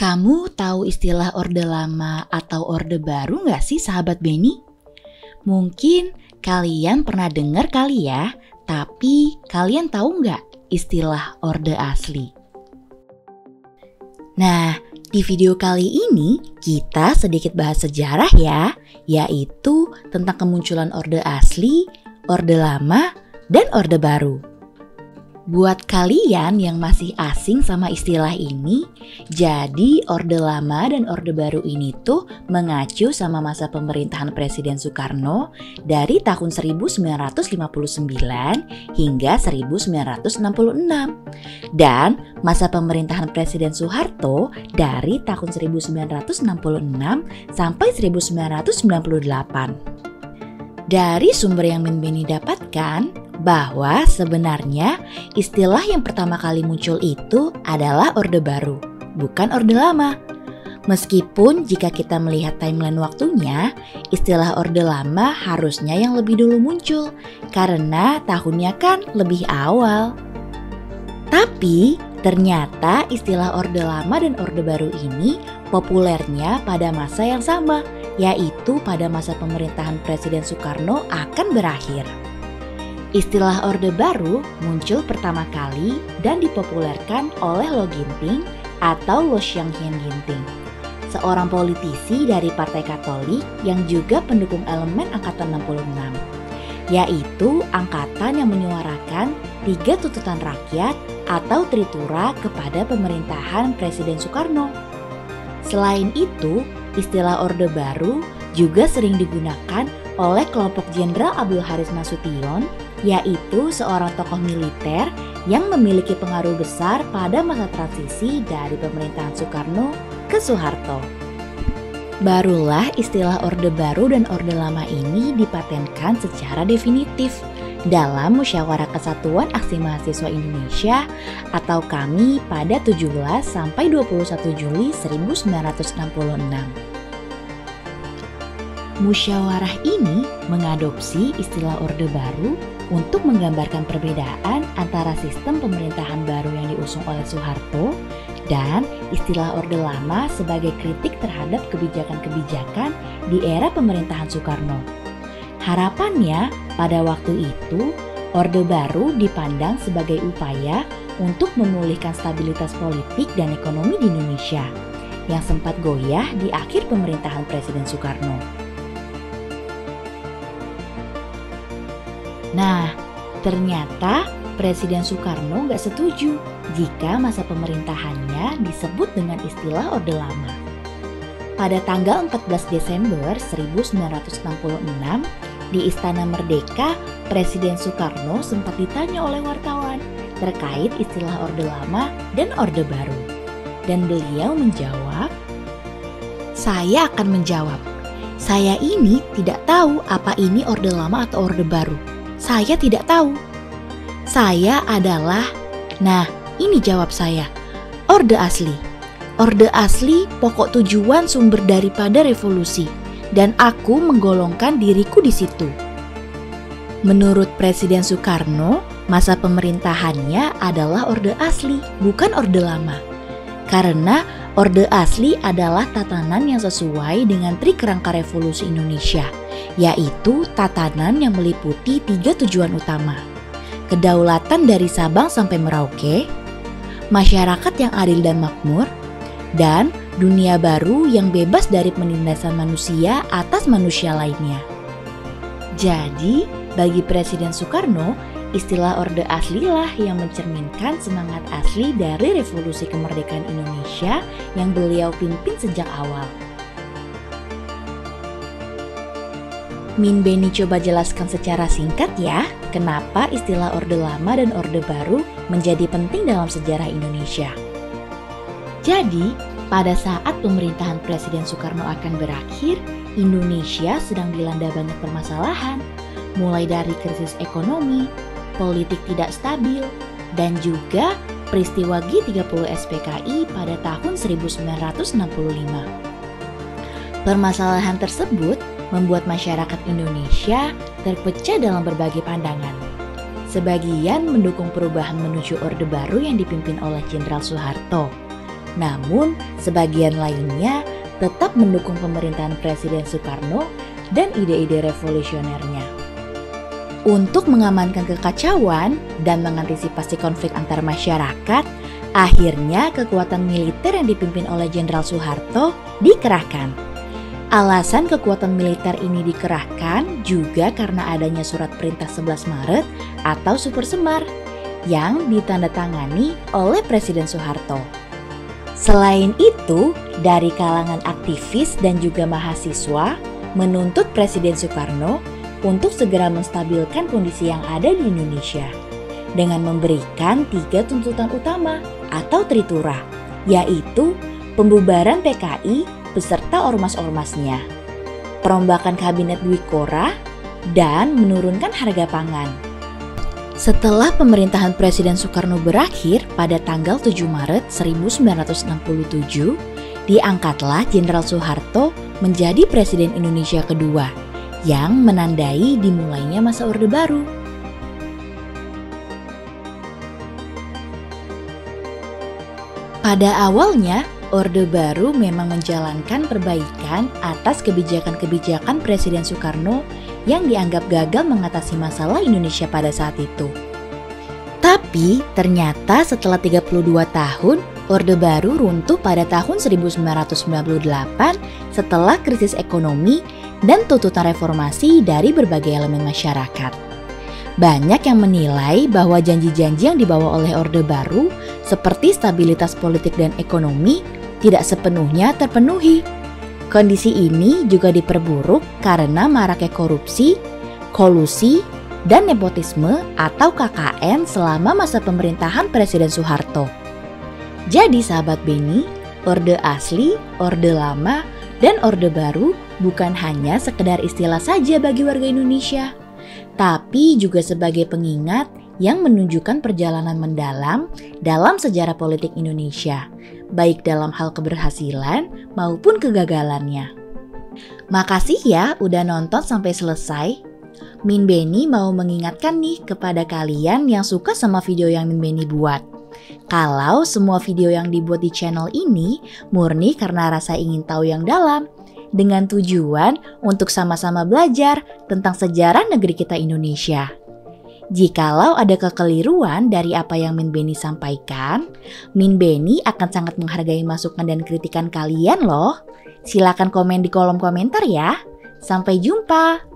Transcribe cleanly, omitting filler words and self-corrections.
Kamu tahu istilah Orde Lama atau Orde Baru nggak sih sahabat Beni? Mungkin kalian pernah dengar kali ya, tapi kalian tahu nggak istilah Orde Asli? Nah, di video kali ini kita sedikit bahas sejarah ya, yaitu tentang kemunculan Orde Asli, Orde Lama, dan Orde Baru. Buat kalian yang masih asing sama istilah ini, jadi Orde Lama dan Orde Baru ini tuh mengacu sama masa pemerintahan Presiden Soekarno dari tahun 1959 hingga 1966 dan masa pemerintahan Presiden Soeharto dari tahun 1966 sampai 1998. Dari sumber yang Min Beni dapatkan, bahwa sebenarnya istilah yang pertama kali muncul itu adalah Orde Baru, bukan Orde Lama. Meskipun jika kita melihat timeline waktunya, istilah Orde Lama harusnya yang lebih dulu muncul, karena tahunnya kan lebih awal. Tapi ternyata istilah Orde Lama dan Orde Baru ini populernya pada masa yang sama, yaitu pada masa pemerintahan Presiden Soekarno akan berakhir. Istilah Orde Baru muncul pertama kali dan dipopulerkan oleh Lo Ginting atau Lo Xianghien Ginting, seorang politisi dari Partai Katolik yang juga pendukung elemen Angkatan 66, yaitu angkatan yang menyuarakan 3 tuntutan rakyat atau Tritura kepada pemerintahan Presiden Soekarno. Selain itu, istilah Orde Baru juga sering digunakan oleh kelompok Jenderal Abdul Haris Nasution, yaitu seorang tokoh militer yang memiliki pengaruh besar pada masa transisi dari pemerintahan Soekarno ke Soeharto. Barulah istilah Orde Baru dan Orde Lama ini dipatenkan secara definitif dalam Musyawarah Kesatuan Aksi Mahasiswa Indonesia atau KAMI pada 17 sampai 21 Juli 1966. Musyawarah ini mengadopsi istilah Orde Baru untuk menggambarkan perbedaan antara sistem pemerintahan baru yang diusung oleh Soeharto dan istilah Orde Lama sebagai kritik terhadap kebijakan-kebijakan di era pemerintahan Soekarno. Harapannya pada waktu itu, Orde Baru dipandang sebagai upaya untuk memulihkan stabilitas politik dan ekonomi di Indonesia yang sempat goyah di akhir pemerintahan Presiden Soekarno. Nah, ternyata Presiden Soekarno gak setuju jika masa pemerintahannya disebut dengan istilah Orde Lama. Pada tanggal 14 Desember 1966, di Istana Merdeka, Presiden Soekarno sempat ditanya oleh wartawan terkait istilah Orde Lama dan Orde Baru. Dan beliau menjawab, "Saya akan menjawab, saya ini tidak tahu apa ini Orde Lama atau Orde Baru. Saya tidak tahu. Saya adalah..." Nah, ini jawab saya, Orde Asli. Orde Asli pokok tujuan sumber daripada revolusi, dan aku menggolongkan diriku di situ. Menurut Presiden Soekarno, masa pemerintahannya adalah Orde Asli, bukan Orde Lama. Karena Orde Asli adalah tatanan yang sesuai dengan trik kerangka revolusi Indonesia, yaitu tatanan yang meliputi 3 tujuan utama: kedaulatan dari Sabang sampai Merauke, masyarakat yang adil dan makmur, dan dunia baru yang bebas dari penindasan manusia atas manusia lainnya. Jadi, bagi Presiden Soekarno, istilah Orde Asli lah yang mencerminkan semangat asli dari revolusi kemerdekaan Indonesia yang beliau pimpin sejak awal. Min Beni coba jelaskan secara singkat ya, kenapa istilah Orde Lama dan Orde Baru menjadi penting dalam sejarah Indonesia. Jadi, pada saat pemerintahan Presiden Soekarno akan berakhir, Indonesia sedang dilanda banyak permasalahan, mulai dari krisis ekonomi, politik tidak stabil, dan juga peristiwa G30 SPKI pada tahun 1965. Permasalahan tersebut membuat masyarakat Indonesia terpecah dalam berbagai pandangan. Sebagian mendukung perubahan menuju Orde Baru yang dipimpin oleh Jenderal Soeharto, Namun, sebagian lainnya tetap mendukung pemerintahan Presiden Soekarno dan ide-ide revolusionernya. Untuk mengamankan kekacauan dan mengantisipasi konflik antar masyarakat, akhirnya kekuatan militer yang dipimpin oleh Jenderal Soeharto dikerahkan. Alasan kekuatan militer ini dikerahkan juga karena adanya surat perintah 11 Maret atau Super Semar yang ditandatangani oleh Presiden Soeharto. Selain itu, dari kalangan aktivis dan juga mahasiswa menuntut Presiden Soekarno untuk segera menstabilkan kondisi yang ada di Indonesia dengan memberikan 3 tuntutan utama atau tritura, yaitu pembubaran PKI beserta ormas-ormasnya, perombakan kabinet Dwikora, dan menurunkan harga pangan. Setelah pemerintahan Presiden Soekarno berakhir pada tanggal 7 Maret 1967, diangkatlah Jenderal Soeharto menjadi Presiden Indonesia kedua yang menandai dimulainya masa Orde Baru. Pada awalnya, Orde Baru memang menjalankan perbaikan atas kebijakan-kebijakan Presiden Soekarno yang dianggap gagal mengatasi masalah Indonesia pada saat itu. Tapi ternyata setelah 32 tahun, Orde Baru runtuh pada tahun 1998 setelah krisis ekonomi dan tuntutan reformasi dari berbagai elemen masyarakat. Banyak yang menilai bahwa janji-janji yang dibawa oleh Orde Baru seperti stabilitas politik dan ekonomi tidak sepenuhnya terpenuhi. Kondisi ini juga diperburuk karena maraknya korupsi, kolusi, dan nepotisme atau KKN selama masa pemerintahan Presiden Soeharto. Jadi sahabat Beni, Orde Asli, Orde Lama, dan Orde Baru bukan hanya sekedar istilah saja bagi warga Indonesia, tapi juga sebagai pengingat yang menunjukkan perjalanan mendalam dalam sejarah politik Indonesia, baik dalam hal keberhasilan maupun kegagalannya. Makasih ya udah nonton sampai selesai. Min Beni mau mengingatkan nih kepada kalian yang suka sama video yang Min Beni buat. Kalau semua video yang dibuat di channel ini murni karena rasa ingin tahu yang dalam, dengan tujuan untuk sama-sama belajar tentang sejarah negeri kita Indonesia. Jikalau ada kekeliruan dari apa yang Min Beni sampaikan, Min Beni akan sangat menghargai masukan dan kritikan kalian loh. Silakan komen di kolom komentar ya. Sampai jumpa.